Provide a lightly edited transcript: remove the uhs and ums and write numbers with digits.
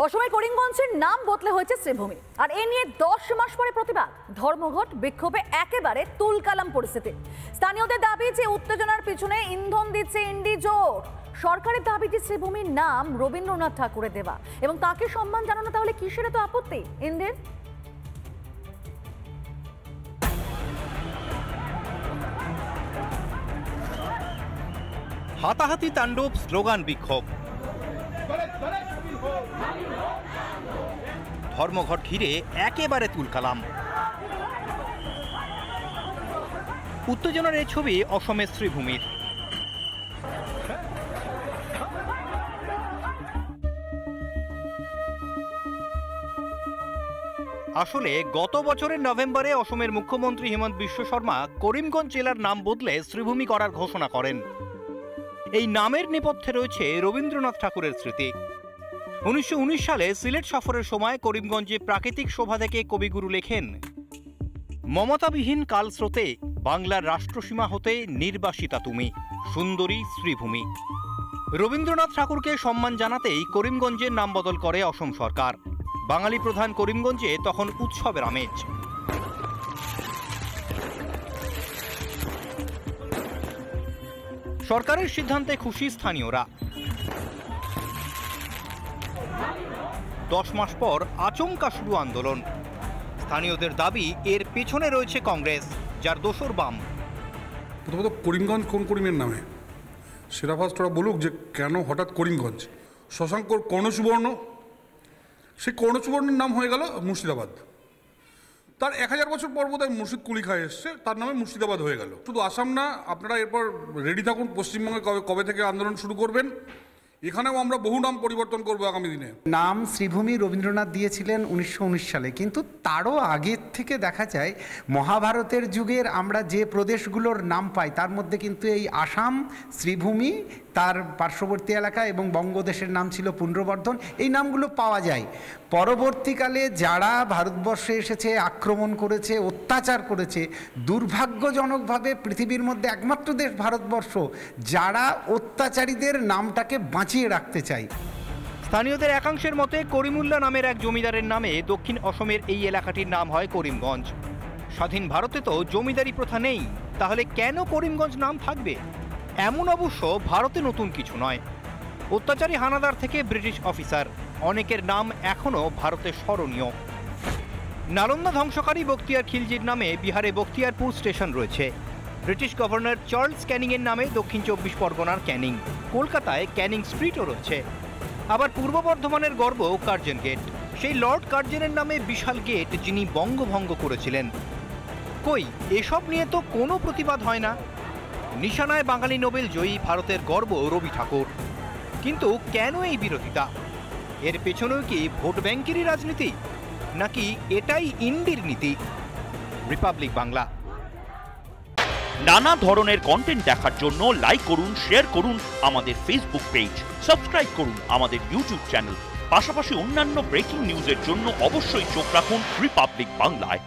অসমের করিমগঞ্জের নাম বদলে হয়েছে শ্রীভূমি, আর এ নিয়ে 10 মাস পরে প্রতিবাদ। ধর্মঘট বিক্ষোভে একেবারে তুলকালাম পরিস্থিতি। স্থানীয়দের দাবি যে উত্তেজনার পিছনে ইন্ধন দিচ্ছে ইন্ডি জোট। সরকারের দাবিটি শ্রীভূমির নাম রবীন্দ্রনাথ ঠাকুরের দেওয়া এবং তাকে সম্মান জানানো, তাহলে কিসের এত আপত্তি ইন্দির? হাতাহাতি তাণ্ডব, স্লোগান, বিক্ষোভ। ধর্মঘট ঘিরে একেবারে তুলকালাম। উত্তেজনার এই ছবি অসমের শ্রীভূমির। আসলে গত বছরের নভেম্বরে অসমের মুখ্যমন্ত্রী হিমন্ত বিশ্ব শর্মা করিমগঞ্জ জেলার নাম বদলে শ্রীভূমি করার ঘোষণা করেন। এই নামের নেপথ্যে রয়েছে রবীন্দ্রনাথ ঠাকুরের স্মৃতি। 1919 সালে সিলেট সফরের সময় করিমগঞ্জে প্রাকৃতিক শোভা থেকে কবিগুরু লেখেন, মমতাবিহীন কালস্রোতে বাংলার রাষ্ট্রসীমা হতে নির্বাসিতা তুমি, সুন্দরী শ্রীভূমি। রবীন্দ্রনাথ ঠাকুরকে সম্মান জানাতেই করিমগঞ্জের নাম বদল করে অসম সরকার। বাঙালি প্রধান করিমগঞ্জে তখন উৎসবের আমেজ। সরকারের সিদ্ধান্তে খুশি স্থানীয়রা। 10 মাস পর আচমকা শুরু আন্দোলন। স্থানীয়দের দাবি এর পেছনে রয়েছে কংগ্রেস, যার দোসর বাম। প্রথমত করিমগঞ্জ কোন করিমের নামে সেটা ফার্স্ট ওরা বলুক যে কেন হঠাৎ করিমগঞ্জ। শশাঙ্কর কর্ণসুবর্ণ, সেই কর্ণসুবর্ণের নাম হয়ে গেল মুর্শিদাবাদ। তার 1000 বছর পর বোধহয় মুর্শিদ কুলি খায় এসছে, তার নামে মুর্শিদাবাদ হয়ে গেল। শুধু আসাম না, আপনারা এরপর রেডি থাকুন, পশ্চিমবঙ্গে কবে থেকে আন্দোলন শুরু করবেন। এখানেও আমরা বহু নাম পরিবর্তন করবো আগামী দিনে। নাম শ্রীভূমি রবীন্দ্রনাথ দিয়েছিলেন 1919 সালে, কিন্তু তারও আগের থেকে দেখা যায় মহাভারতের যুগের আমরা যে প্রদেশগুলোর নাম পাই তার মধ্যে কিন্তু এই আসাম, শ্রীভূমি, তার পার্শ্ববর্তী এলাকা এবং বঙ্গদেশের নাম ছিল পুন্ড্রবর্ধন, এই নামগুলো পাওয়া যায়। পরবর্তীকালে যারা ভারতবর্ষে এসেছে, আক্রমণ করেছে, অত্যাচার করেছে, দুর্ভাগ্যজনকভাবে পৃথিবীর মধ্যে একমাত্র দেশ ভারতবর্ষ যারা অত্যাচারীদের নামটাকে বাঁচিয়ে রাখতে চায়। স্থানীয়দের একাংশের মতে করিমুল্লাহ নামের এক জমিদারের নামে দক্ষিণ অসমের এই এলাকাটির নাম হয় করিমগঞ্জ। স্বাধীন ভারতে তো জমিদারি প্রথা নেই, তাহলে কেন করিমগঞ্জ নাম থাকবে? এমন অবশ্য ভারতে নতুন কিছু নয়। অত্যাচারী হানাদার থেকে ব্রিটিশ অফিসার, অনেকের নাম এখনও ভারতে স্মরণীয়। নালন্দা ধ্বংসকারী বখতিয়ার খিলজির নামে বিহারে বখতিয়ারপুর স্টেশন রয়েছে। ব্রিটিশ গভর্নর চার্লস ক্যানিংয়ের নামে দক্ষিণ 24 পরগনার ক্যানিং। কলকাতায় ক্যানিং স্ট্রিটও রয়েছে। আবার পূর্ব বর্ধমানের গর্ব কার্জন গেট, সেই লর্ড কার্জেনের নামে বিশাল গেট, যিনি বঙ্গভঙ্গ করেছিলেন। কই, এসব নিয়ে তো কোনো প্রতিবাদ হয় না। নিশানায় বাঙালি নোবেল জয়ী ভারতের গর্ব রবি ঠাকুর। কিন্তু কেন এই বিরোধিতা? এর পেছনেও কি ভোট ব্যাংকেরই রাজনীতি, নাকি এটাই ইন্ডির নীতি? রিপাবলিক বাংলা। নানা ধরনের কন্টেন্ট দেখার জন্য লাইক করুন, শেয়ার করুন আমাদের ফেসবুক পেজ, সাবস্ক্রাইব করুন আমাদের ইউটিউব চ্যানেল। পাশাপাশি অন্যান্য ব্রেকিং নিউজের জন্য অবশ্যই চোখ রাখুন রিপাবলিক বাংলায়।